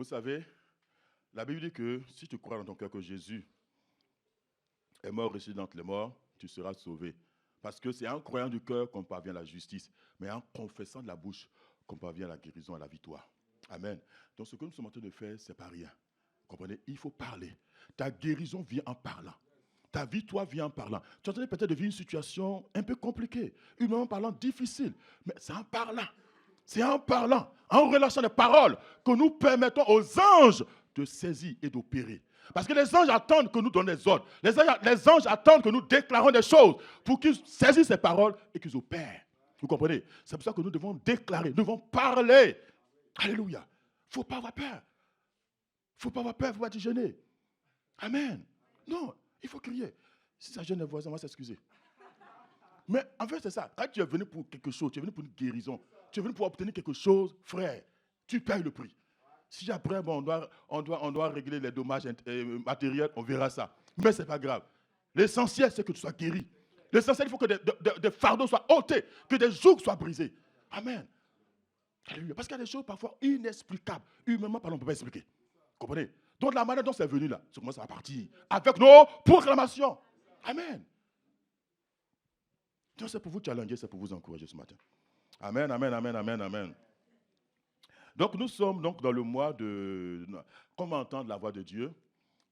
Vous savez, la Bible dit que si tu crois dans ton cœur que Jésus est mort, ressuscité d'entre les morts, tu seras sauvé. Parce que c'est en croyant du cœur qu'on parvient à la justice, mais en confessant de la bouche qu'on parvient à la guérison, à la victoire. Amen. Donc ce que nous sommes en train de faire, ce n'est pas rien. Vous comprenez? Il faut parler. Ta guérison vient en parlant. Ta victoire vient en parlant. Tu es en train peut-être de vivre une situation un peu compliquée, humainement parlant difficile, mais c'est en parlant. C'est en parlant, en relâchant les paroles, que nous permettons aux anges de saisir et d'opérer. Parce que les anges attendent que nous donnions des ordres. Les anges attendent que nous déclarons des choses pour qu'ils saisissent ces paroles et qu'ils opèrent. Vous comprenez? C'est pour ça que nous devons déclarer, nous devons parler. Alléluia. Il ne faut pas avoir peur. Il ne faut pas avoir peur, il ne faut pas être gêné. Amen. Non, il faut crier. Si ça gêne les voisins, on va s'excuser. Mais en fait, c'est ça. Quand tu es venu pour quelque chose, tu es venu pour une guérison, tu es venu pour obtenir quelque chose, frère, tu payes le prix. Si après, bon, on doit régler les dommages matériels, on verra ça. Mais ce n'est pas grave. L'essentiel, c'est que tu sois guéri. L'essentiel, il faut que des fardeaux soient ôtés, que des jougs soient brisés. Amen. Alléluia. Parce qu'il y a des choses parfois inexplicables. Humainement parlant, on ne peut pas expliquer. Vous comprenez? Donc la manière dont c'est venu là, c'est comment ça va partir. Avec nos proclamations. Amen. Donc c'est pour vous challenger, c'est pour vous encourager ce matin. Amen, amen, amen, amen, amen. Donc nous sommes donc dans le mois de comment entendre la voix de Dieu.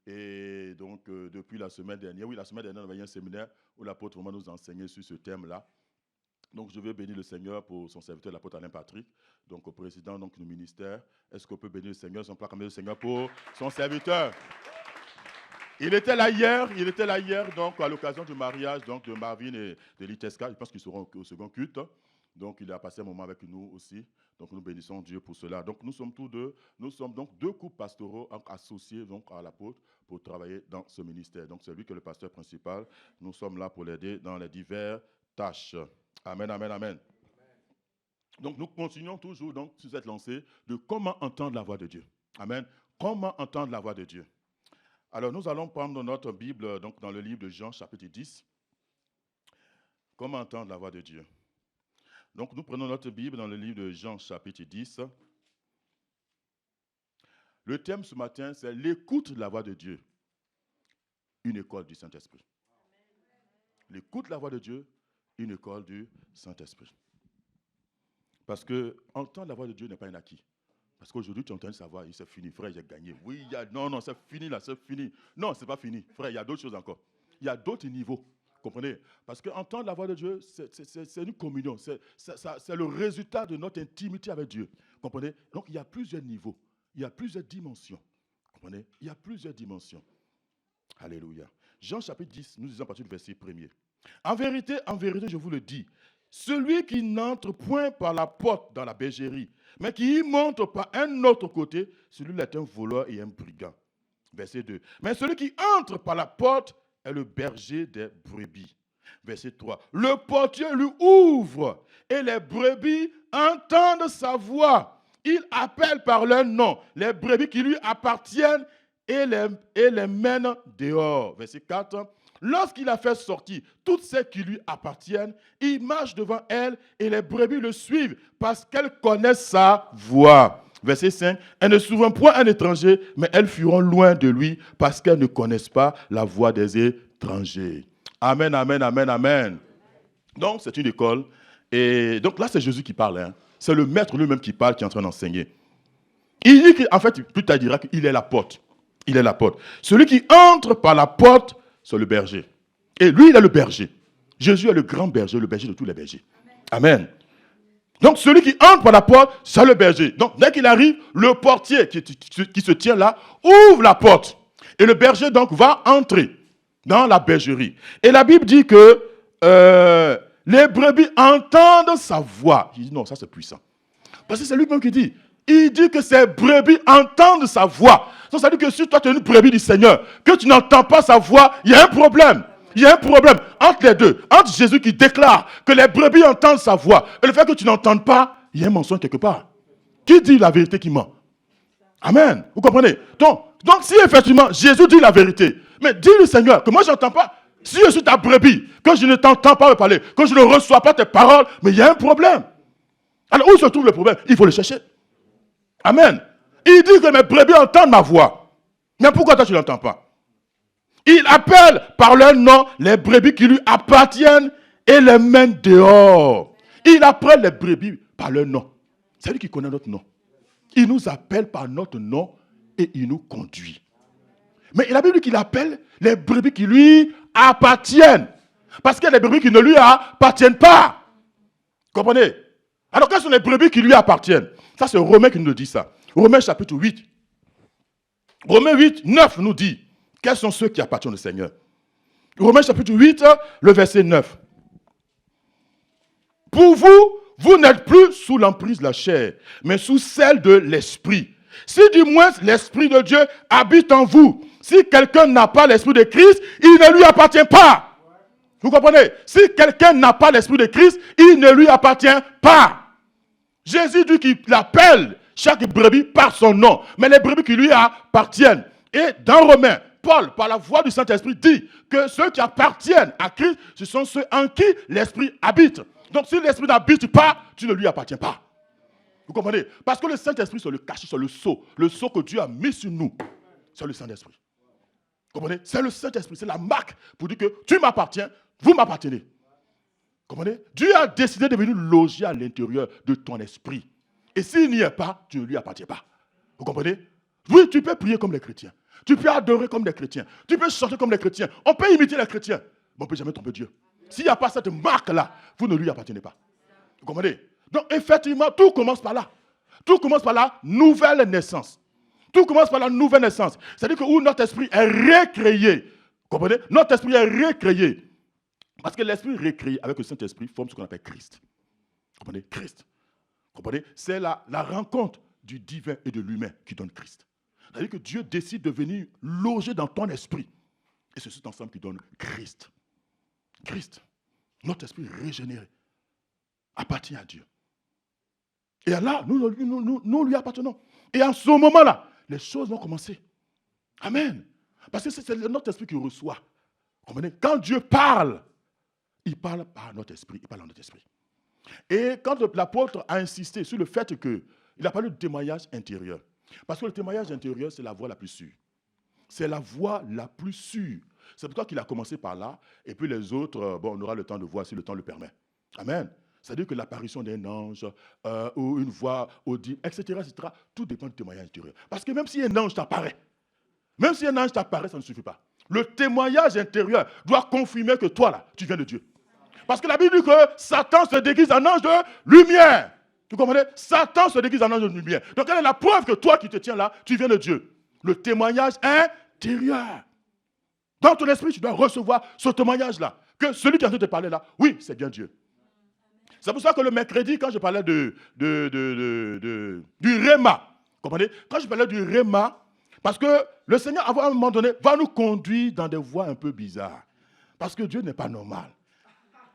Et donc depuis la semaine dernière, la semaine dernière, on avait un séminaire où l'apôtre vraiment nous enseignait sur ce thème-là. Donc je veux bénir le Seigneur pour son serviteur, l'apôtre Alain Patrick, donc au président donc, du ministère. Est-ce qu'on peut bénir le Seigneur, son acclamer le Seigneur pour son serviteur? Il était là hier, donc à l'occasion du mariage donc, de Marvin et de Liteska. Je pense qu'ils seront au second culte. Donc il a passé un moment avec nous aussi. Donc nous bénissons Dieu pour cela. Donc nous sommes tous deux, nous sommes donc deux couples pastoraux associés donc à l'apôtre pour travailler dans ce ministère. Donc c'est lui qui est le pasteur principal. Nous sommes là pour l'aider dans les diverses tâches. Amen, amen, amen. Donc nous continuons toujours donc sur cette lancée de comment entendre la voix de Dieu. Amen. Comment entendre la voix de Dieu. Alors nous allons prendre notre Bible donc dans le livre de Jean chapitre 10. Comment entendre la voix de Dieu. Donc nous prenons notre Bible dans le livre de Jean chapitre 10. Le thème ce matin c'est l'écoute de la voix de Dieu. Une école du Saint-Esprit. L'écoute de la voix de Dieu. Une école du Saint-Esprit. Parce que entendre la voix de Dieu n'est pas un acquis. Parce qu'aujourd'hui, tu es en train de savoir, c'est fini, frère, j'ai gagné. Oui, non, c'est fini là, c'est fini. Non, c'est pas fini, frère, il y a d'autres choses encore. Il y a d'autres niveaux, comprenez? Parce qu'entendre la voix de Dieu, c'est une communion, c'est le résultat de notre intimité avec Dieu, comprenez? Donc, il y a plusieurs niveaux, il y a plusieurs dimensions, comprenez? Il y a plusieurs dimensions. Alléluia. Jean chapitre 10, nous disons à partir du verset 1er. En vérité, je vous le dis, celui qui n'entre point par la porte dans la bergerie, mais qui y monte par un autre côté, celui-là est un voleur et un brigand. Verset 2. Mais celui qui entre par la porte est le berger des brebis. Verset 3. Le portier lui ouvre et les brebis entendent sa voix. Il appelle par leur nom les brebis qui lui appartiennent et les mène dehors. Verset 4. Lorsqu'il a fait sortir toutes celles qui lui appartiennent, il marche devant elles et les brebis le suivent parce qu'elles connaissent sa voix. Verset 5. Elles ne suivront point un étranger, mais elles fuiront loin de lui parce qu'elles ne connaissent pas la voix des étrangers. Amen, amen, amen, amen. Donc, c'est une école. Et donc là, c'est Jésus qui parle. Hein. C'est le maître lui-même qui parle, qui est en train d'enseigner. Il dit qu'en fait, plus tard, il dira qu'il est la porte. Il est la porte. Celui qui entre par la porte, c'est le berger. Et lui, il est le berger. Jésus est le grand berger, le berger de tous les bergers. Amen. Donc, celui qui entre par la porte, c'est le berger. Donc, dès qu'il arrive, le portier qui se tient là, ouvre la porte. Et le berger, donc, va entrer dans la bergerie. Et la Bible dit que les brebis entendent sa voix. Il dit non, ça c'est puissant. Parce que c'est lui-même qui dit. Il dit que ces brebis entendent sa voix. Donc, ça veut dire que si toi tu es une brebis du Seigneur, que tu n'entends pas sa voix, il y a un problème. Il y a un problème entre les deux. Entre Jésus qui déclare que les brebis entendent sa voix et le fait que tu n'entendes pas, il y a un mensonge quelque part. Qui dit la vérité qui ment? Amen. Vous comprenez? Donc si effectivement Jésus dit la vérité, mais dis le Seigneur que moi je n'entends pas. Si je suis ta brebis, que je ne t'entends pas me parler, que je ne reçois pas tes paroles, mais il y a un problème. Alors où se trouve le problème? Il faut le chercher. Amen. Il dit que mes brebis entendent ma voix. Mais pourquoi toi tu ne l'entends pas? Il appelle par leur nom les brebis qui lui appartiennent et les mène dehors. Il appelle les brebis par leur nom. C'est lui qui connaît notre nom. Il nous appelle par notre nom et il nous conduit. Mais la Bible dit qu'il appelle les brebis qui lui appartiennent. Parce qu'il y a des brebis qui ne lui appartiennent pas. Comprenez? Alors, quelles sont les brebis qui lui appartiennent? Ça, c'est Romains qui nous dit ça. Romains chapitre 8. Romains 8, 9 nous dit quels sont ceux qui appartiennent au Seigneur. Romains chapitre 8, le verset 9. Pour vous, vous n'êtes plus sous l'emprise de la chair, mais sous celle de l'esprit. Si du moins l'esprit de Dieu habite en vous, si quelqu'un n'a pas l'esprit de Christ, il ne lui appartient pas. Vous comprenez? Si quelqu'un n'a pas l'esprit de Christ, il ne lui appartient pas. Jésus dit qu'il appelle chaque brebis par son nom, mais les brebis qui lui appartiennent. Et dans Romains, Paul, par la voix du Saint-Esprit, dit que ceux qui appartiennent à Christ, ce sont ceux en qui l'Esprit habite. Donc si l'Esprit n'habite pas, tu ne lui appartiens pas. Vous comprenez? Parce que le Saint-Esprit, c'est le cachet, c'est le sceau que Dieu a mis sur nous. C'est le Saint-Esprit. Vous comprenez? C'est le Saint-Esprit, c'est la marque pour dire que tu m'appartiens, vous m'appartenez. Vous comprenez? Dieu a décidé de venir loger à l'intérieur de ton esprit. Et s'il n'y est pas, tu ne lui appartiens pas. Vous comprenez? Oui, tu peux prier comme les chrétiens. Tu peux adorer comme les chrétiens. Tu peux chanter comme les chrétiens. On peut imiter les chrétiens. Mais on ne peut jamais tromper Dieu. S'il n'y a pas cette marque-là, vous ne lui appartenez pas. Vous comprenez? Donc, effectivement, tout commence par là. Tout commence par la nouvelle naissance. Tout commence par la nouvelle naissance. C'est-à-dire que où notre esprit est recréé. Vous comprenez? Notre esprit est recréé. Parce que l'esprit recréé avec le Saint-Esprit forme ce qu'on appelle Christ. Vous comprenez? Christ. Vous comprenez? C'est la rencontre du divin et de l'humain qui donne Christ. C'est-à-dire que Dieu décide de venir loger dans ton esprit. Et c'est cet ensemble qui donne Christ. Christ, notre esprit régénéré, appartient à Dieu. Et là, nous lui appartenons. Et en ce moment-là, les choses vont commencer. Amen. Parce que c'est notre esprit qui reçoit. Comprenez? Quand Dieu parle, il parle par notre esprit, il parle en notre esprit. Et quand l'apôtre a insisté sur le fait qu'il a parlé de témoignage intérieur. Parce que le témoignage intérieur, c'est la voie la plus sûre. C'est la voie la plus sûre. C'est pourquoi qu'il a commencé par là, et puis les autres, on aura le temps de voir si le temps le permet. Amen. C'est-à-dire que l'apparition d'un ange, ou une voix audible, etc., tout dépend du témoignage intérieur. Parce que même si un ange t'apparaît, ça ne suffit pas. Le témoignage intérieur doit confirmer que toi, là, tu viens de Dieu. Parce que la Bible dit que Satan se déguise en ange de lumière. Vous comprenez? Satan se déguise en ange de lumière. Donc, quelle est la preuve que toi qui te tiens là, tu viens de Dieu? Le témoignage intérieur. Dans ton esprit, tu dois recevoir ce témoignage-là. Que celui qui est en train de te parler là, oui, c'est bien Dieu. C'est pour ça que le mercredi, quand je parlais du Réma, comprenez? Quand je parlais du Réma, parce que le Seigneur, à un moment donné, va nous conduire dans des voies un peu bizarres. Parce que Dieu n'est pas normal.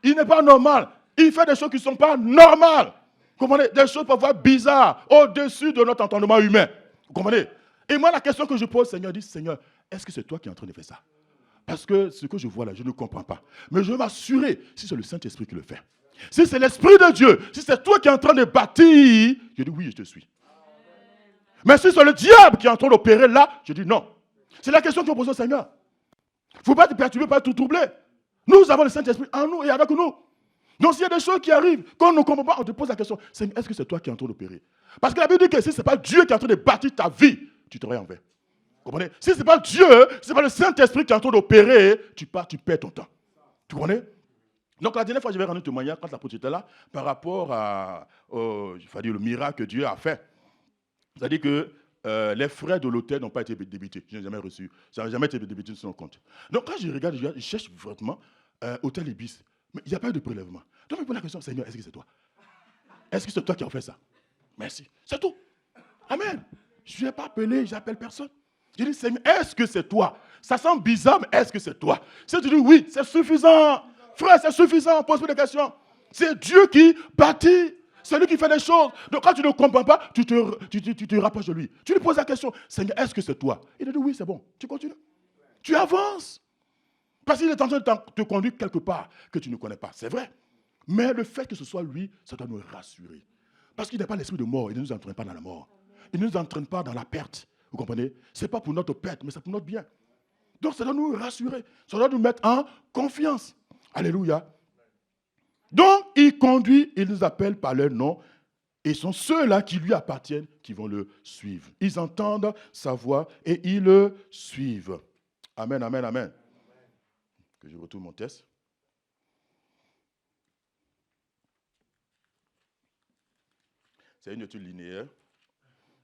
Il n'est pas normal. Il fait des choses qui ne sont pas normales. Vous comprenez? Des choses parfois bizarres, au-dessus de notre entendement humain. Vous comprenez? Et moi, la question que je pose, Seigneur, dit, Seigneur, est-ce que c'est toi qui es en train de faire ça? Parce que ce que je vois là, je ne comprends pas. Mais je veux m'assurer si c'est le Saint-Esprit qui le fait. Si c'est l'Esprit de Dieu, si c'est toi qui es en train de bâtir, je dis oui, je te suis. Mais si c'est le diable qui est en train d'opérer là, je dis non. C'est la question qu'on pose au Seigneur. Il ne faut pas te perturber, pas tout troubler. Nous avons le Saint-Esprit en nous et avec nous. Donc s'il y a des choses qui arrivent, qu'on ne comprend pas, on te pose la question, Seigneur, est-ce que c'est toi qui es en train d'opérer? Parce que la Bible dit que si ce n'est pas Dieu qui est en train de bâtir ta vie, tu travailles en vain. Vous comprenez? Si ce n'est pas Dieu, si ce n'est pas le Saint-Esprit qui est en train d'opérer, tu perds ton temps. Tu connais? Donc la dernière fois, je vais rendre un témoignage quand l'apôtre était là, par rapport le miracle que Dieu a fait. C'est-à-dire que les frais de l'hôtel n'ont pas été débités. Je n'ai jamais reçu. Ça n'a jamais été débité sur son compte. Donc quand je regarde, je cherche vraiment Hôtel Ibis. Mais il n'y a pas eu de prélèvement. Donc je me pose la question, Seigneur, est-ce que c'est toi? Est-ce que c'est toi qui as fait ça? Merci. C'est tout. Amen. Je n'ai pas appelé, j'appelle personne. Je dis, Seigneur, est-ce que c'est toi? Ça sent bizarre, mais est-ce que c'est toi? Si tu dis oui, c'est suffisant. Frère, c'est suffisant, pose-moi des questions. C'est Dieu qui bâtit. C'est lui qui fait les choses. Donc quand tu ne comprends pas, tu te rapproches de lui. Tu lui poses la question, Seigneur, est-ce que c'est toi? Il dit oui, c'est bon. Tu continues. Tu avances. Parce qu'il est en train de te conduire quelque part que tu ne connais pas. C'est vrai. Mais le fait que ce soit lui, ça doit nous rassurer. Parce qu'il n'est pas l'esprit de mort. Il ne nous entraîne pas dans la mort. il ne nous entraîne pas dans la perte. Vous comprenez? Ce n'est pas pour notre perte, mais c'est pour notre bien. Donc ça doit nous rassurer, ça doit nous mettre en confiance. Alléluia. Donc il conduit, il nous appelle par leur nom, et ce sont ceux-là qui lui appartiennent qui vont le suivre. Ils entendent sa voix et ils le suivent. Amen, amen, amen. Que je retourne mon test. C'est une étude linéaire.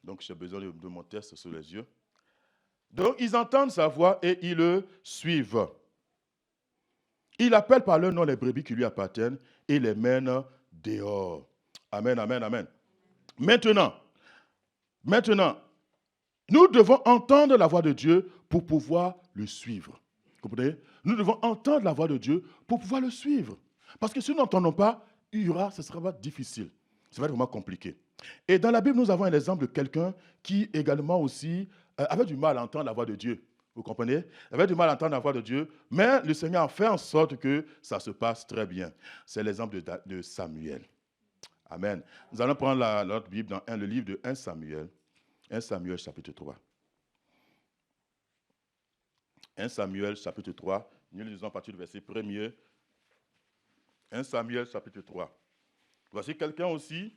Donc, j'ai besoin de mon test sur les yeux. Donc, ils entendent sa voix et ils le suivent. Il appelle par leur nom les brebis qui lui appartiennent et les mène dehors. Amen, amen, amen. Maintenant, nous devons entendre la voix de Dieu pour pouvoir le suivre. Vous comprenez? Nous devons entendre la voix de Dieu pour pouvoir le suivre. Parce que si nous n'entendons pas, ce sera difficile. Ça va être vraiment compliqué. Et dans la Bible, nous avons un exemple de quelqu'un qui également aussi avait du mal à entendre la voix de Dieu. Vous comprenez? Il avait du mal à entendre la voix de Dieu, mais le Seigneur a fait en sorte que ça se passe très bien. C'est l'exemple de Samuel. Amen. Nous allons prendre notre Bible dans le livre de 1 Samuel. 1 Samuel chapitre 3. 1 Samuel chapitre 3. Nous lisons à partir du verset 1er. 1 Samuel chapitre 3. Voici quelqu'un aussi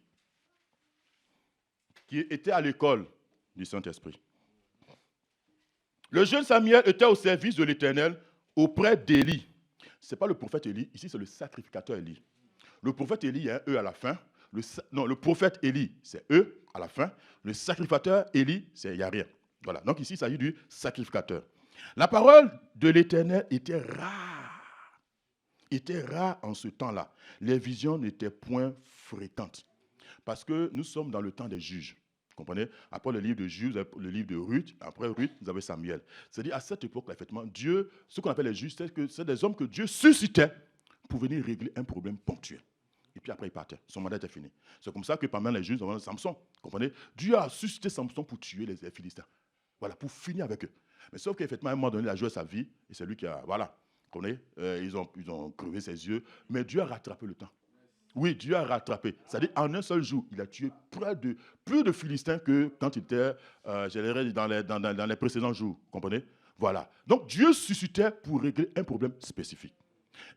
qui était à l'école du Saint-Esprit. Le jeune Samuel était au service de l'Éternel auprès d'Élie. Ce n'est pas le prophète Élie, ici c'est le sacrificateur Élie. Le prophète Élie, il y a un E à la fin. Le prophète Élie, c'est E à la fin. Le sacrificateur Élie, il n'y a rien. Voilà. Donc ici, il s'agit du sacrificateur. La parole de l'Éternel était rare. Était rare en ce temps-là. Les visions n'étaient point fréquentes. Parce que nous sommes dans le temps des juges. Vous comprenez? Après le livre de Juges, le livre de Ruth, après Ruth, vous avez Samuel. C'est-à-dire, à cette époque-là, effectivement, Dieu, ce qu'on appelle les juges, c'est des hommes que Dieu suscitait pour venir régler un problème ponctuel. Et puis après, il partait. Son mandat était fini. C'est comme ça que parmi les juges, on a Samson. Vous comprenez? Dieu a suscité Samson pour tuer les Philistins. Voilà, pour finir avec eux. Mais sauf qu'effectivement, à un moment donné, il a joué sa vie, et c'est lui qui a, voilà, vous comprenez? Ils ont crevé ses yeux, mais Dieu a rattrapé le temps. Oui, Dieu a rattrapé. C'est-à-dire, en un seul jour, il a tué plus de Philistins que quand il était, dans les précédents jours. Vous comprenez? Voilà. Donc, Dieu suscitait pour régler un problème spécifique.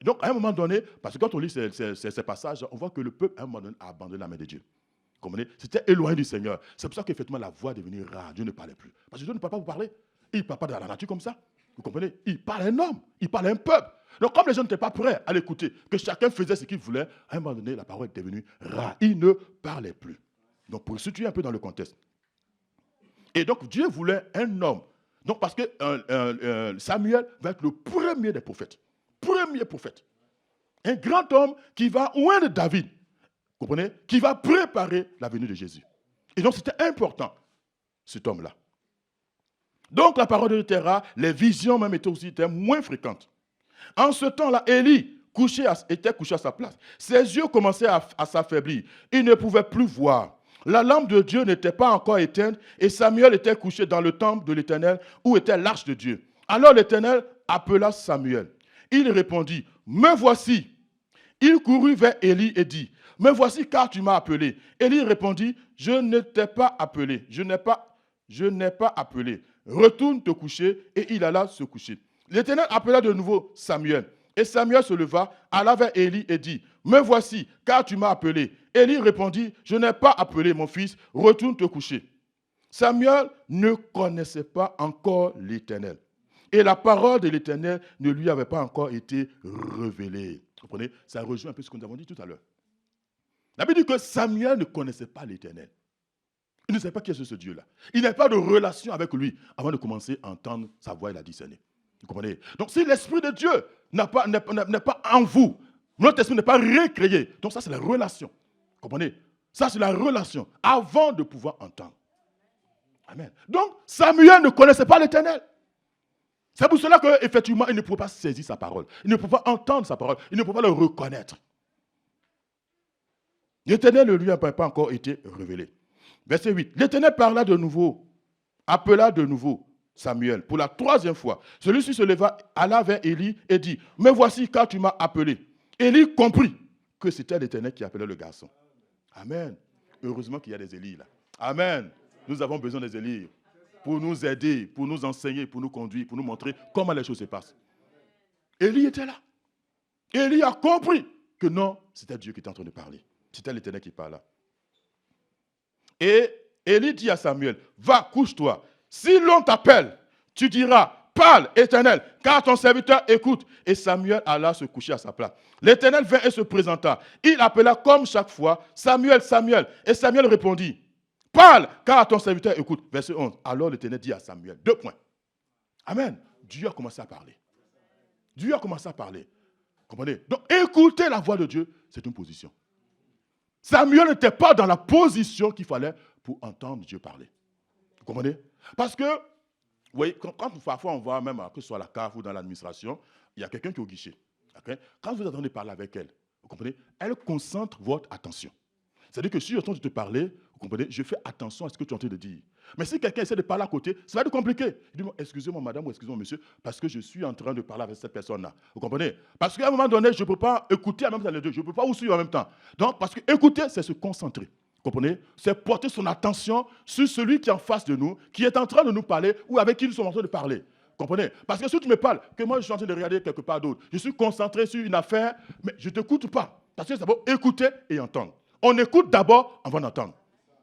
Et donc, à un moment donné, parce que quand on lit ces passages, on voit que le peuple, à un moment donné, a abandonné la main de Dieu. Vous comprenez? C'était éloigné du Seigneur. C'est pour ça qu'effectivement, la voix est devenue rare. Dieu ne parlait plus. Parce que Dieu ne peut pas vous parler. Il ne parle pas de la nature comme ça. Vous comprenez? Il parle à un homme. Il parle à un peuple. Donc, comme les gens n'étaient pas prêts à l'écouter, que chacun faisait ce qu'il voulait, à un moment donné, la parole est devenue rare. Il ne parlait plus. Donc, pour situer un peu dans le contexte. Et donc, Dieu voulait un homme. Donc, parce que Samuel va être le premier des prophètes. Premier prophète. Un grand homme qui va oindre David. Vous comprenez? Qui va préparer la venue de Jésus. Et donc, c'était important, cet homme-là. Donc, la parole de Dieu était rare. Les visions même étaient moins fréquentes. En ce temps-là, Élie était couché à sa place. Ses yeux commençaient à s'affaiblir. Il ne pouvait plus voir. La lampe de Dieu n'était pas encore éteinte et Samuel était couché dans le temple de l'Éternel où était l'arche de Dieu. Alors l'Éternel appela Samuel. Il répondit, « Me voici. » Il courut vers Élie et dit, « Me voici car tu m'as appelé. » Élie répondit, « Je ne t'ai pas appelé. Je n'ai pas appelé. Retourne te coucher. » Et il alla se coucher. L'Éternel appela de nouveau Samuel. Et Samuel se leva, alla vers Élie et dit, « Me voici, car tu m'as appelé. » Élie répondit, « Je n'ai pas appelé mon fils, retourne te coucher. » Samuel ne connaissait pas encore l'Éternel. Et la parole de l'Éternel ne lui avait pas encore été révélée. Vous comprenez? Ça rejoint un peu ce que nous avons dit tout à l'heure. La Bible dit que Samuel ne connaissait pas l'Éternel. Il ne savait pas qui est ce Dieu-là. Il n'avait pas de relation avec lui avant de commencer à entendre sa voix et la discerner. Vous comprenez? Donc, si l'Esprit de Dieu n'est pas en vous, notre esprit n'est pas recréé. Donc, ça, c'est la relation. Vous comprenez? Ça, c'est la relation avant de pouvoir entendre. Amen. Donc, Samuel ne connaissait pas l'Éternel. C'est pour cela qu'effectivement, il ne pouvait pas saisir sa parole. Il ne pouvait pas entendre sa parole. Il ne pouvait pas le reconnaître. L'Éternel ne lui a pas encore été révélé. Verset 8. L'Éternel parla de nouveau, appela de nouveau Samuel pour la troisième fois. Celui-ci se leva, alla vers Élie et dit, « Me voici car tu m'as appelé. » Élie comprit que c'était l'Éternel qui appelait le garçon. Amen. Heureusement qu'il y a des Élis là. Amen. Nous avons besoin des Élie pour nous aider, pour nous enseigner, pour nous conduire, pour nous montrer comment les choses se passent. Élie était là. Élie a compris que non, c'était Dieu qui était en train de parler. C'était l'Éternel qui parlait. Et Élie dit à Samuel, va, couche-toi. Si l'on t'appelle, tu diras, parle, Éternel, car ton serviteur écoute. Et Samuel alla se coucher à sa place. L'Éternel vint et se présenta. Il appela comme chaque fois, Samuel, Samuel. Et Samuel répondit, parle, car ton serviteur écoute. Verset 11. Alors l'Éternel dit à Samuel, 2 points. Amen. Dieu a commencé à parler. Dieu a commencé à parler. Comprenez? Donc, écouter la voix de Dieu, c'est une position. Samuel n'était pas dans la position qu'il fallait pour entendre Dieu parler. Vous comprenez? Parce que, vous voyez, quand parfois on voit même, que ce soit à la CAF ou dans l'administration, il y a quelqu'un qui est au guichet. Okay? Quand vous attendez parler avec elle, vous comprenez? Elle concentre votre attention. C'est-à-dire que si j'entends te parler, vous comprenez, je fais attention à ce que tu es en train de dire. Mais si quelqu'un essaie de parler à côté, ça va être compliqué. Il dit, excusez-moi madame ou excusez-moi monsieur, parce que je suis en train de parler avec cette personne-là. Vous comprenez? Parce qu'à un moment donné, je ne peux pas écouter en même temps les deux. Je ne peux pas vous suivre en même temps. Donc, parce que écouter, c'est se concentrer. Vous comprenez? C'est porter son attention sur celui qui est en face de nous, qui est en train de nous parler ou avec qui nous sommes en train de parler. Vous comprenez? Parce que si tu me parles, que moi je suis en train de regarder quelque part d'autre, je suis concentré sur une affaire, mais je ne t'écoute pas. Parce que c'est d'abord écouter et entendre. On écoute d'abord avant d'entendre.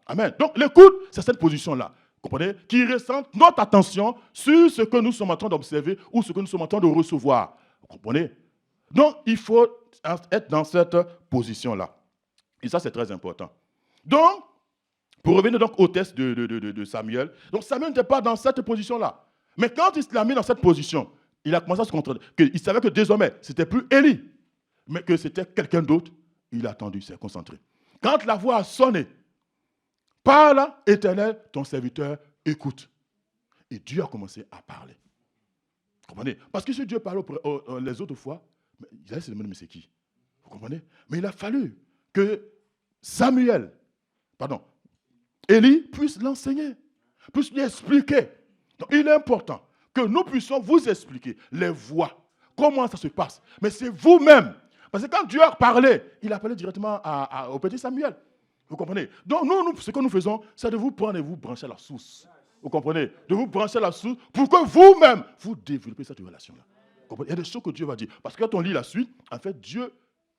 Amen. Donc l'écoute, c'est cette position-là. Vous comprenez? Qui ressent notre attention sur ce que nous sommes en train d'observer ou ce que nous sommes en train de recevoir. Vous comprenez? Donc il faut être dans cette position-là. Et ça, c'est très important. Donc, pour revenir donc au test de Samuel, donc Samuel n'était pas dans cette position-là. Mais quand il l'a mis dans cette position, il a commencé à se contredire. Il savait que désormais, ce n'était plus Élie, mais que c'était quelqu'un d'autre. Il a attendu, il s'est concentré. Quand la voix a sonné, parle, Éternel, ton serviteur écoute. Et Dieu a commencé à parler. Vous comprenez? Parce que si Dieu parlait les autres fois, il allait se demander, mais c'est qui? Vous comprenez? Mais il a fallu que Élie puisse l'enseigner, puisse lui expliquer. Donc il est important que nous puissions vous expliquer les voies, comment ça se passe. Mais c'est vous-même. Parce que quand Dieu a parlé, il a parlé directement au petit Samuel. Vous comprenez? Donc nous, ce que nous faisons, c'est de vous prendre et vous brancher à la source. Vous comprenez? De vous brancher à la source pour que vous-même, vous développez cette relation-là. Il y a des choses que Dieu va dire. Parce que quand on lit la suite, en fait, Dieu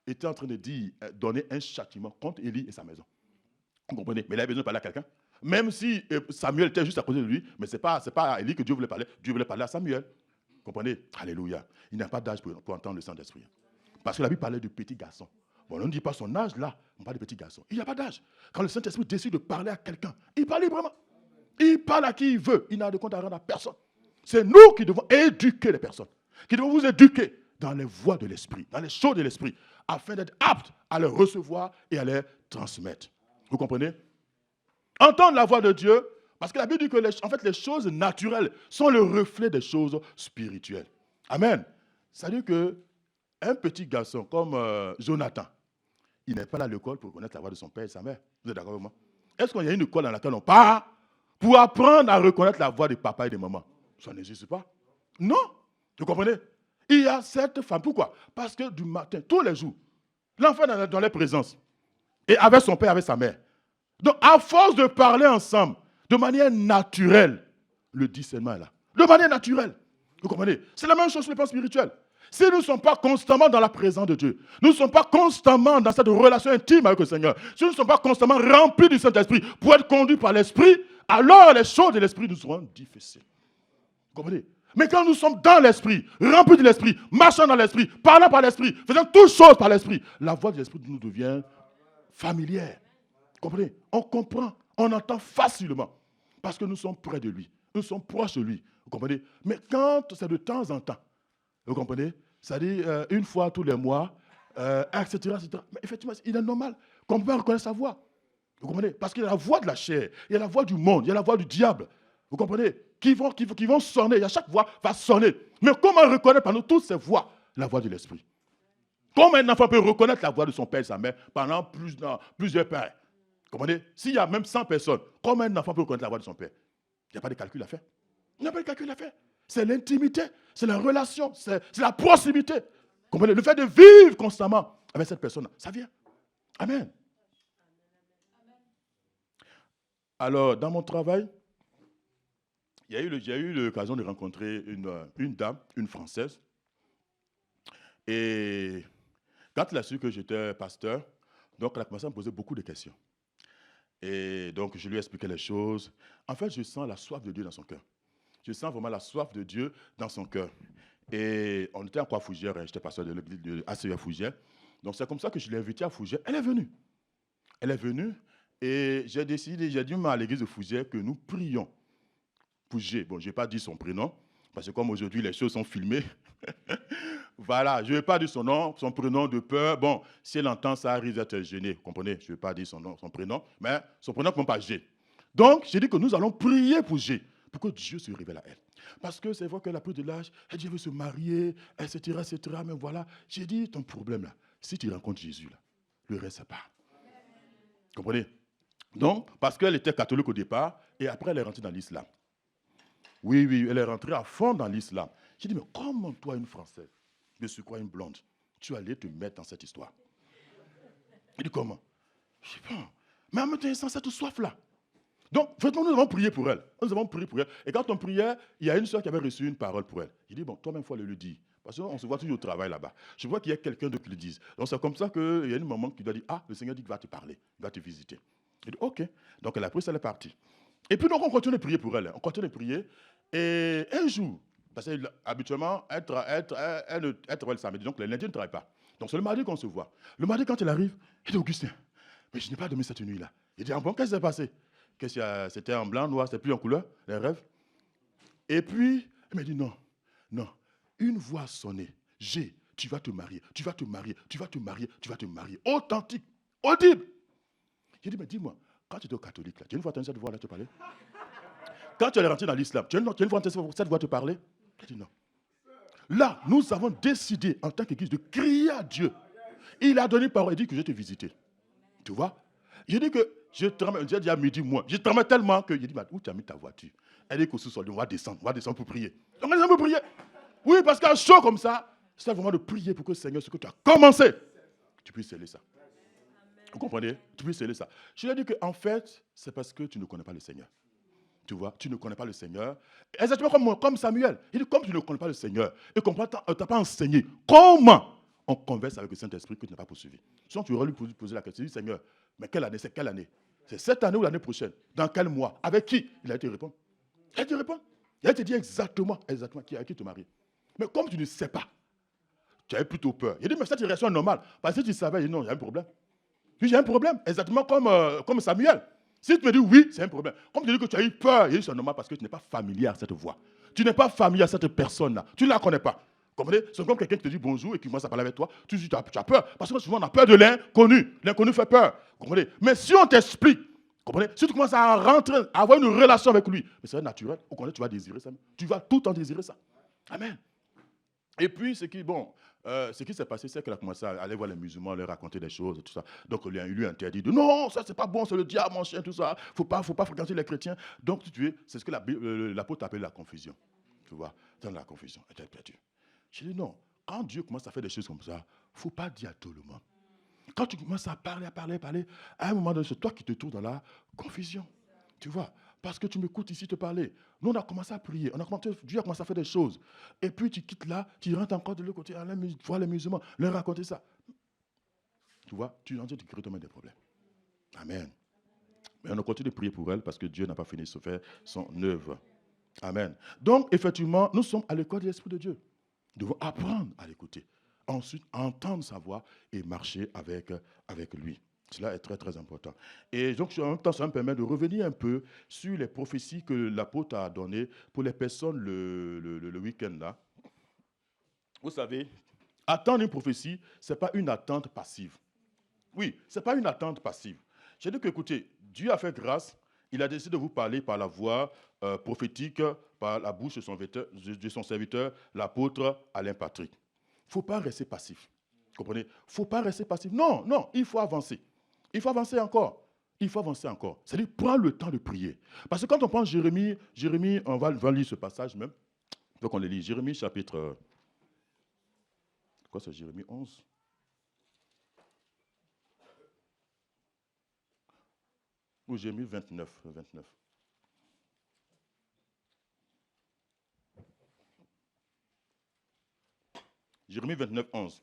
était en train de dire, donner un châtiment contre Élie et sa maison. Vous comprenez? Mais il avait besoin de parler à quelqu'un. Même si Samuel était juste à côté de lui, mais ce n'est pas à Élie que Dieu voulait parler. Dieu voulait parler à Samuel. Vous comprenez? Alléluia. Il n'y a pas d'âge pour entendre le Saint-Esprit. Parce que la Bible parlait de petit garçon. Bon, on ne dit pas son âge là, on parle de petit garçon. Il n'y a pas d'âge. Quand le Saint-Esprit décide de parler à quelqu'un, il parle librement. Il parle à qui il veut. Il n'a de compte à rendre à personne. C'est nous qui devons éduquer les personnes. Qui devons vous éduquer dans les voies de l'Esprit, dans les choses de l'Esprit, afin d'être aptes à les recevoir et à les transmettre. Vous comprenez? Entendre la voix de Dieu, parce que la Bible dit que les choses naturelles sont le reflet des choses spirituelles. Amen. C'est-à-dire qu'un petit garçon comme Jonathan, il n'est pas là à l'école pour connaître la voix de son père et sa mère. Vous êtes d'accord avec moi? Est-ce qu'il y a une école dans laquelle on part pour apprendre à reconnaître la voix de papa et de maman? Ça n'existe pas. Non. Vous comprenez? Il y a cette femme. Pourquoi? Parce que du matin, tous les jours, l'enfant est dans leur présence. Et avec son père, avec sa mère. Donc, à force de parler ensemble, de manière naturelle, le discernement est là. De manière naturelle. Vous comprenez? C'est la même chose sur le plan spirituel. Si nous ne sommes pas constamment dans la présence de Dieu, nous ne sommes pas constamment dans cette relation intime avec le Seigneur, si nous ne sommes pas constamment remplis du Saint-Esprit pour être conduits par l'Esprit, alors les choses de l'Esprit nous seront difficiles. Vous comprenez? Mais quand nous sommes dans l'Esprit, remplis de l'Esprit, marchant dans l'Esprit, parlant par l'Esprit, faisant toutes choses par l'Esprit, la voix de l'Esprit nous devient familière. Vous comprenez? On comprend, on entend facilement, parce que nous sommes près de lui, nous sommes proches de lui. Vous comprenez? Mais quand c'est de temps en temps, vous comprenez? C'est-à-dire une fois tous les mois, etc., etc. Mais effectivement, il est normal qu'on peut reconnaître sa voix. Vous comprenez? Parce qu'il y a la voix de la chair, il y a la voix du monde, il y a la voix du diable. Vous comprenez? Qui vont sonner, et à chaque voix va sonner. Mais comment reconnaître par nous toutes ces voix la voix de l'Esprit? Comment un enfant peut reconnaître la voix de son père et sa mère pendant plusieurs pères? Vous comprenez? S'il y a même 100 personnes, comment un enfant peut reconnaître la voix de son père? Il n'y a pas de calcul à faire. Il n'y a pas de calcul à faire. C'est l'intimité, c'est la relation, c'est la proximité. Vous comprenez? Le fait de vivre constamment avec cette personne, ça vient. Amen. Alors, dans mon travail, j'ai eu l'occasion de rencontrer une dame, une Française. Et quand elle a su que j'étais pasteur, donc elle a commencé à me poser beaucoup de questions. Et donc, je lui ai expliqué les choses. En fait, je sens la soif de Dieu dans son cœur. Je sens vraiment la soif de Dieu dans son cœur. Et on était encore à Fougères, hein, j'étais pasteur de l'église de ACE à Fougères. Donc, c'est comme ça que je l'ai invitée à Fougères. Elle est venue. Elle est venue et j'ai dit à l'église de Fougères que nous prions pour G. Bon, je n'ai pas dit son prénom, parce que comme aujourd'hui les choses sont filmées, voilà, je ne vais pas dire son nom, son prénom de peur. Bon, si elle entend ça, elle risque d'être gênée, vous comprenez? Je ne vais pas dire son nom, son prénom, mais son prénom ne commence pas G. Donc, j'ai dit que nous allons prier pour G, pour que Dieu se révèle à elle. Parce que c'est vrai qu'elle a plus de l'âge, elle dit qu'elle veut se marier, etc., etc. Mais voilà, j'ai dit, ton problème là, si tu rencontres Jésus là, le reste, c'est pas. Vous comprenez? Donc, parce qu'elle était catholique au départ, et après elle est rentrée dans l'islam. Oui, oui, elle est rentrée à fond dans l'islam. J'ai dit, mais comment toi, une Française, je suis quoi, une blonde, tu allais te mettre dans cette histoire? Il dit, comment? Je ne sais pas. Mais en même temps, sans cette soif-là. Donc, vraiment, nous avons prié pour elle. Nous avons prié pour elle. Et quand on priait, il y a une soeur qui avait reçu une parole pour elle. Il dit, bon, toi-même, il faut aller le dire. Parce qu'on se voit toujours au travail là-bas. Je vois qu'il y a quelqu'un d'autre qui le dise. Donc, c'est comme ça qu'il y a une maman qui doit dire, ah, le Seigneur dit qu'il va te parler, il va te visiter. Il dit, ok. Donc, elle a pris ça, elle est partie. Et puis, donc, on continue de prier pour elle. On continue de prier. Et un jour, parce qu'habituellement, elle travaille le samedi, donc le lundi, elle ne travaille pas. Donc, c'est le mardi qu'on se voit. Le mardi, quand elle arrive, il dit, Augustin, mais je n'ai pas dormi cette nuit-là. Il dit, ah bon, qu'est-ce qui s'est passé? C'était en blanc, noir, c'était plus en couleur, les rêves. Et puis, elle m'a dit, non, non, une voix a sonné. Tu vas te marier, tu vas te marier, tu vas te marier, tu vas te marier. Authentique, audible. J'ai dit, mais dis-moi, quand tu étais au catholique, là, tu as une fois entendu cette voix-là te parler? Quand tu es rentré dans l'islam, tu as une fois entendu cette voix te parler? J'ai dit non. Là, nous avons décidé, en tant qu'église, de crier à Dieu. Il a donné parole, il dit que je vais te visiter. Tu vois? J'ai dit que j'ai dit à midi, moi, je tremblais tellement que j'ai dit, où tu as mis ta voiture? Elle dit qu'au sous-sol, on va descendre pour prier. Donc, on va prier. Oui, parce qu'un chaud comme ça, c'est vraiment de prier pour que le Seigneur, ce que tu as commencé, tu puisses sceller ça. Vous comprenez? Tu puisses sceller ça. Je lui ai dit qu'en fait, c'est parce que tu ne connais pas le Seigneur. Tu vois, tu ne connais pas le Seigneur. Exactement comme Samuel. Il dit, comme tu ne connais pas le Seigneur et qu'on ne t'a pas enseigné comment on converse avec le Saint-Esprit que tu n'as pas poursuivi. Sinon, tu aurais lui posé la question, Seigneur, mais quelle année? C'est quelle année? C'est cette année ou l'année prochaine? Dans quel mois? Avec qui? Il a été répondre. Il a été répondre. Il a été dit exactement qui a qui te marie. Mais comme tu ne sais pas, tu avais plutôt peur. Il a dit, mais cette réaction est normale. Parce que tu savais, il dit, non, il y a un problème. Puis j'ai un problème, exactement comme Samuel. Si tu me dis oui, c'est un problème. Comme tu dis que tu as eu peur, c'est normal parce que tu n'es pas familier à cette voix. Tu n'es pas familier à cette personne-là. Tu ne la connais pas. Comprenez? C'est comme quelqu'un qui te dit bonjour et qui commence à parler avec toi. Tu dis tu as peur. Parce que souvent on a peur de l'inconnu. L'inconnu fait peur. Comprenez? Mais si on t'explique, comprenez? Si tu commences à rentrer, à avoir une relation avec lui, mais c'est naturel. Au contraire, tu vas désirer ça. Tu vas tout le temps désirer ça. Amen. Et puis, ce qui s'est passé, c'est qu'elle a commencé à aller voir les musulmans, leur raconter des choses et tout ça. Donc, il lui a interdit de non, ça, c'est pas bon, c'est le diable, mon chien, tout ça. Faut pas fréquenter les chrétiens. Donc, c'est ce que l'apôtre appelle la confusion. Tu vois, dans la confusion, elle était perdue. Je dis non, quand Dieu commence à faire des choses comme ça, il ne faut pas dire à tout le monde. Quand tu commences à parler, à un moment donné, c'est toi qui te trouves dans la confusion. Tu vois, parce que tu m'écoutes ici te parler. Nous, on a commencé à prier. Dieu a commencé à faire des choses. Et puis, tu quittes là, tu rentres encore de l'autre côté, aller voir les musulmans, leur raconter ça. Tu vois, tu es en train de créer toi-même des problèmes. Amen. Mais on continue de prier pour elle parce que Dieu n'a pas fini de se faire son œuvre. Amen. Donc, effectivement, nous sommes à l'école de l'Esprit de Dieu. Nous devons apprendre à l'écouter. Ensuite, entendre sa voix et marcher avec lui. Cela est très, très important. Et donc, en même temps, ça me permet de revenir un peu sur les prophéties que l'apôtre a données pour les personnes le week-end là. Vous savez, attendre une prophétie, ce n'est pas une attente passive. Oui, ce n'est pas une attente passive. J'ai dit que, écoutez, Dieu a fait grâce, il a décidé de vous parler par la voix prophétique, par la bouche de son serviteur, l'apôtre Alain Patrick. Il ne faut pas rester passif. Vous comprenez? Il ne faut pas rester passif. Non, non, il faut avancer. Il faut avancer encore. Il faut avancer encore. C'est-à-dire, prends le temps de prier. Parce que quand on prend Jérémie, on va lire ce passage même. Il faut qu'on le lise. Jérémie chapitre... Quoi, c'est Jérémie 11? Ou j'ai mis 29. 29. Jérémie 29, 11.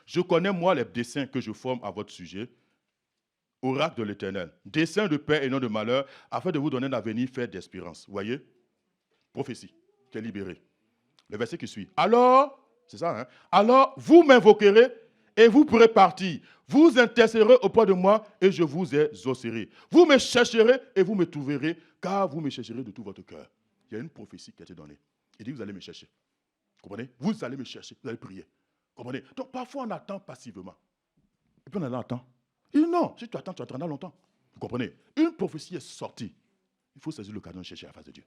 Je connais, moi, les desseins que je forme à votre sujet, oracle de l'Éternel, dessein de paix et non de malheur, afin de vous donner un avenir fait d'espérance. Vous voyez? Prophétie, qui est libérée. Le verset qui suit. Alors, c'est ça, hein? Alors, vous m'invoquerez et vous pourrez partir. Vous intercéderez auprès de moi et je vous exaucerai. Vous me chercherez et vous me trouverez, car vous me chercherez de tout votre cœur. Il y a une prophétie qui a été donnée. Il dit, vous allez me chercher. Comprenez? Vous allez me chercher, vous allez prier. Comprenez? Donc, parfois, on attend passivement. Et puis, on attend. Il dit, non, si tu attends longtemps. Vous comprenez? Une prophétie est sortie. Il faut saisir l'occasion de chercher la face de Dieu.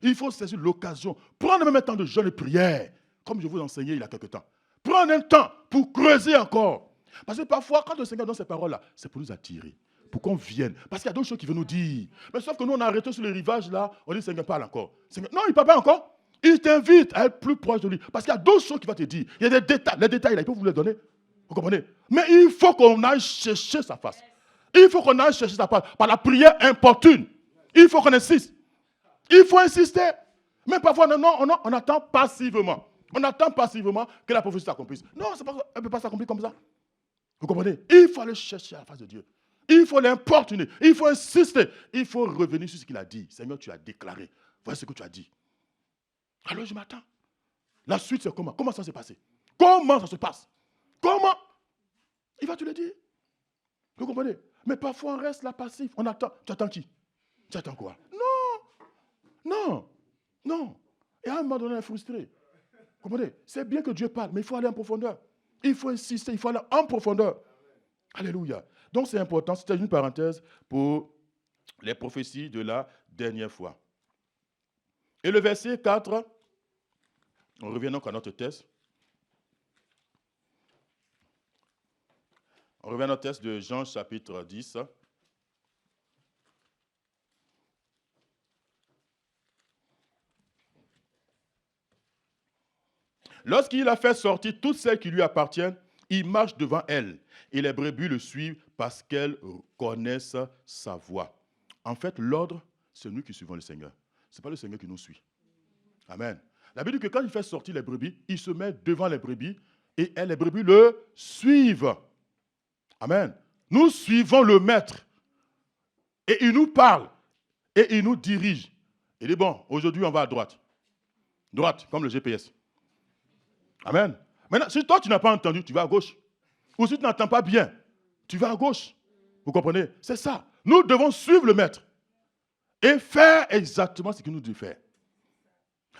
Il faut saisir l'occasion. Prendre même un temps de jeûne et prière, comme je vous enseignais il y a quelque temps. Prendre un temps pour creuser encore. Parce que parfois, quand le Seigneur donne ces paroles-là, c'est pour nous attirer, pour qu'on vienne. Parce qu'il y a d'autres choses qu'il veut nous dire. Mais sauf que nous, on a arrêté sur les rivages là, on dit, Seigneur, parle encore. Seigneur, non, il ne parle pas encore. Il t'invite à être plus proche de lui. Parce qu'il y a d'autres choses qu'il va te dire. Il y a des détails. Les détails, là, il peut vous les donner. Vous comprenez? Mais il faut qu'on aille chercher sa face. Il faut qu'on aille chercher sa face par la prière importune. Il faut qu'on insiste. Il faut insister. Mais parfois, on attend passivement. On attend passivement que la prophétie s'accomplisse. Non, elle ne peut pas s'accomplir comme ça. Vous comprenez? Il faut aller chercher la face de Dieu. Il faut l'importuner. Il faut insister. Il faut revenir sur ce qu'il a dit. Seigneur, tu as déclaré. Voilà ce que tu as dit. Alors je m'attends. La suite, c'est comment? Comment ça s'est passé? Comment ça se passe? Comment? Il va te le dire. Vous comprenez? Mais parfois, on reste là passif. On attend. Tu attends qui? Tu attends quoi? Non. Et à un moment donné, on est frustré. Vous comprenez? C'est bien que Dieu parle, mais il faut aller en profondeur. Il faut insister, il faut aller en profondeur. Alléluia. Donc c'est important, c'était une parenthèse pour les prophéties de la dernière fois. Et le verset 4, on revient donc à notre texte. On revient à notre texte de Jean chapitre 10. Lorsqu'il a fait sortir toutes celles qui lui appartiennent, il marche devant elles. Et les brebis le suivent parce qu'elles connaissent sa voix. En fait, l'ordre, c'est nous qui suivons le Seigneur. Ce n'est pas le Seigneur qui nous suit. Amen. La Bible dit que quand il fait sortir les brebis, il se met devant les brebis et les brebis le suivent. Amen. Nous suivons le Maître. Et il nous parle. Et il nous dirige. Il dit, bon, aujourd'hui on va à droite. Droite, comme le GPS. Amen. Maintenant, si toi tu n'as pas entendu, tu vas à gauche. Ou si tu n'entends pas bien, tu vas à gauche. Vous comprenez? C'est ça. Nous devons suivre le Maître. Et faire exactement ce qu'il nous dit faire.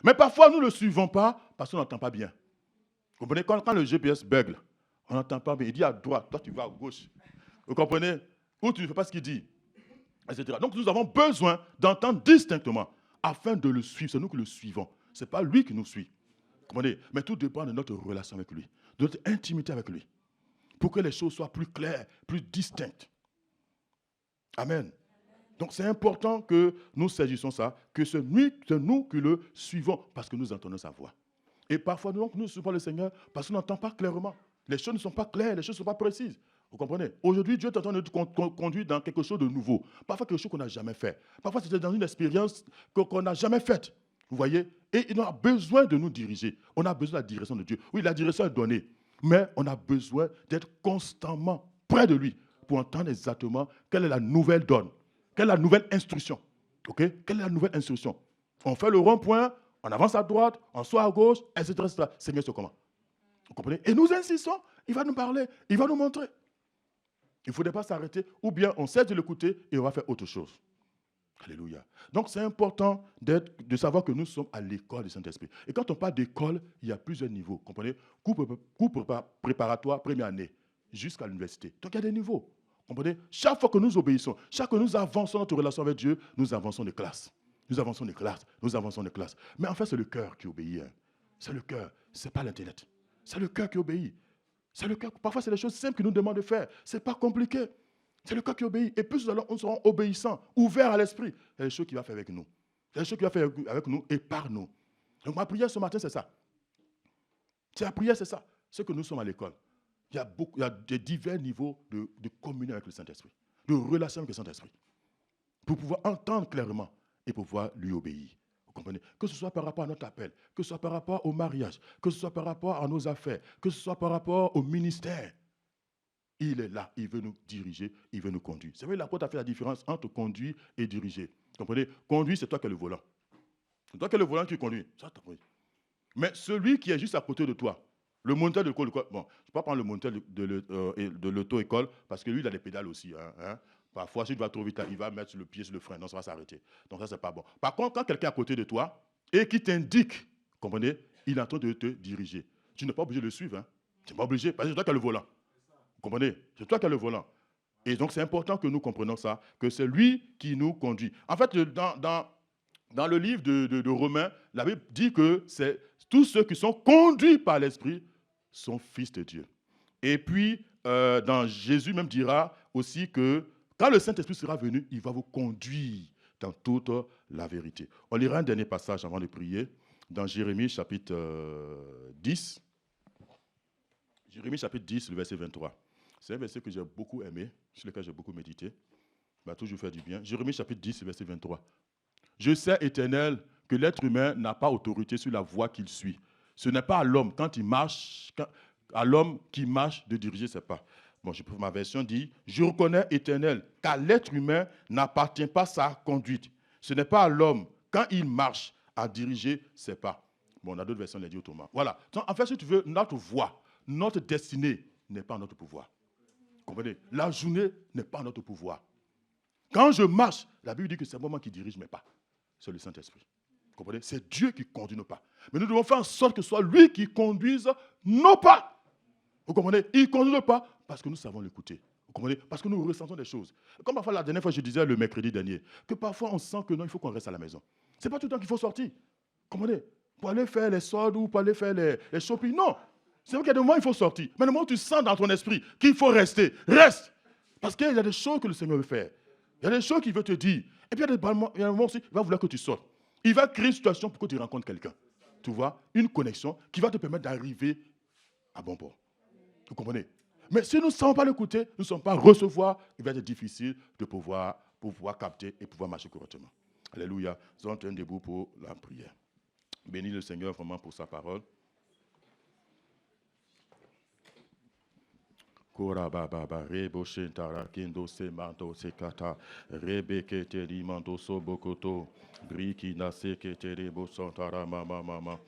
Mais parfois, nous ne le suivons pas parce qu'on n'entend pas bien. Vous comprenez? Quand le GPS bugle, on n'entend pas bien. Il dit à droite, toi tu vas à gauche. Vous comprenez? Ou tu ne fais pas ce qu'il dit, etc. Donc nous avons besoin d'entendre distinctement afin de le suivre. C'est nous qui le suivons. Ce n'est pas lui qui nous suit. Vous comprenez? Mais tout dépend de notre relation avec lui, de notre intimité avec lui, pour que les choses soient plus claires, plus distinctes. Amen. Donc c'est important que nous saisissions ça, que c'est nous qui le suivons parce que nous entendons sa voix. Et parfois, nous ne suivons pas le Seigneur parce qu'on n'entend pas clairement. Les choses ne sont pas claires, les choses ne sont pas précises. Vous comprenez? Aujourd'hui, Dieu est en train de te conduire dans quelque chose de nouveau. Parfois, quelque chose qu'on n'a jamais fait. Parfois, c'est dans une expérience qu'on n'a jamais faite. Vous voyez? Et il a besoin de nous diriger. On a besoin de la direction de Dieu. Oui, la direction est donnée. Mais on a besoin d'être constamment près de lui pour entendre exactement quelle est la nouvelle donne. Quelle est la nouvelle instruction? Okay? Quelle est la nouvelle instruction? On fait le rond-point, on avance à droite, on sort à gauche, etc. etc. Seigneur, c'est comment? Vous comprenez? Et nous insistons, il va nous parler, il va nous montrer. Il ne faudrait pas s'arrêter, ou bien on cesse de l'écouter et on va faire autre chose. Alléluia. Donc c'est important de savoir que nous sommes à l'école du Saint-Esprit. Et quand on parle d'école, il y a plusieurs niveaux. Vous comprenez? Cours préparatoire, première année, jusqu'à l'université. Donc il y a des niveaux. Comprenez? Chaque fois que nous obéissons, chaque fois que nous avançons notre relation avec Dieu, nous avançons de classe. Nous avançons de classe. Nous avançons de classe. Mais en fait, c'est le cœur qui obéit. Hein. C'est le cœur. Ce n'est pas l'intellect. C'est le cœur qui obéit. C'est le cœur. Parfois, c'est des choses simples qu'il nous demande de faire. Ce n'est pas compliqué. C'est le cœur qui obéit. Et plus nous serons obéissants, ouverts à l'esprit. C'est les choses qu'il va faire avec nous. C'est les choses qu'il va faire avec nous et par nous. Donc ma prière ce matin, c'est ça. C'est la prière, c'est ça. C'est que nous sommes à l'école. Il y a des divers niveaux de communion avec le Saint-Esprit. de relation avec le Saint-Esprit. Pour pouvoir entendre clairement et pour pouvoir lui obéir. Vous comprenez? Que ce soit par rapport à notre appel, que ce soit par rapport au mariage, que ce soit par rapport à nos affaires, que ce soit par rapport au ministère. Il est là, il veut nous diriger, il veut nous conduire. C'est vrai, l'apôtre a fait la différence entre conduire et diriger. Vous comprenez? Conduire, c'est toi qui as le volant. C'est toi qui as le volant qui conduit. Ça, mais celui qui est juste à côté de toi, le moniteur de l'école, bon, je ne vais pas prendre le moniteur de l'auto-école parce que lui, il a des pédales aussi. Parfois, si tu vas trop vite, il va mettre le pied sur le frein, non, ça va s'arrêter. Donc ça, c'est pas bon. Par contre, quand quelqu'un est à côté de toi et qui t'indique, comprenez, il est en train de te diriger. Tu n'es pas obligé de le suivre. Tu n'es pas obligé, parce que c'est toi qui as le volant. Vous comprenez? C'est toi qui as le volant. Et donc, c'est important que nous comprenions ça, que c'est lui qui nous conduit. En fait, dans le livre de Romains, la Bible dit que c'est tous ceux qui sont conduits par l'Esprit sont fils de Dieu. Et puis, dans Jésus même dira aussi que quand le Saint-Esprit sera venu, il va vous conduire dans toute la vérité. On lira un dernier passage avant de prier, dans Jérémie chapitre 10. Jérémie chapitre 10, le verset 23. C'est un verset que j'ai beaucoup aimé, sur lequel j'ai beaucoup médité. Il m'a toujours fait du bien. Jérémie chapitre 10, le verset 23. Je sais, Éternel, que l'être humain n'a pas autorité sur la voie qu'il suit. Ce n'est pas à l'homme, quand il marche, à l'homme qui marche de diriger ses pas. Bon, ma version dit, je reconnais, Éternel, qu'à l'être humain n'appartient pas sa conduite. Ce n'est pas à l'homme, quand il marche, à diriger ses pas. Bon, on a d'autres versions, les dit autrement. Voilà. Donc, en fait, si tu veux, notre voie, notre destinée n'est pas notre pouvoir. Comprenez? La journée n'est pas notre pouvoir. Quand je marche, la Bible dit que c'est moi qui dirige mes pas. C'est le Saint-Esprit. Vous comprenez? C'est Dieu qui conduit nos pas. Mais nous devons faire en sorte que ce soit lui qui conduise nos pas. Vous comprenez? Il conduit nos pas parce que nous savons l'écouter. Vous comprenez? Parce que nous ressentons des choses. Comme parfois la dernière fois, je disais le mercredi dernier, que parfois on sent que non, il faut qu'on reste à la maison. Ce n'est pas tout le temps qu'il faut sortir. Vous comprenez? Pour aller faire les soldes ou pour aller faire les shopping. Non. C'est vrai qu'il y a des moments où il faut sortir. Mais le moment où tu sens dans ton esprit qu'il faut rester, reste. Parce qu'il y a des choses que le Seigneur veut faire. Il y a des choses qu'il veut te dire. Et puis il y a des moments aussi, il va vouloir que tu sortes. Il va créer une situation pour que tu rencontres quelqu'un. Tu vois, une connexion qui va te permettre d'arriver à bon port. Vous comprenez? Mais si nous ne savons pas l'écouter, nous ne savons pas recevoir, il va être difficile de pouvoir capter et pouvoir marcher correctement. Alléluia. Nous allons tenir debout pour la prière. Bénis le Seigneur vraiment pour sa parole. Korababa rebo shentara kendo se manto se kata rebe kete limando so bokoto briki na se kete rebo santara mama mama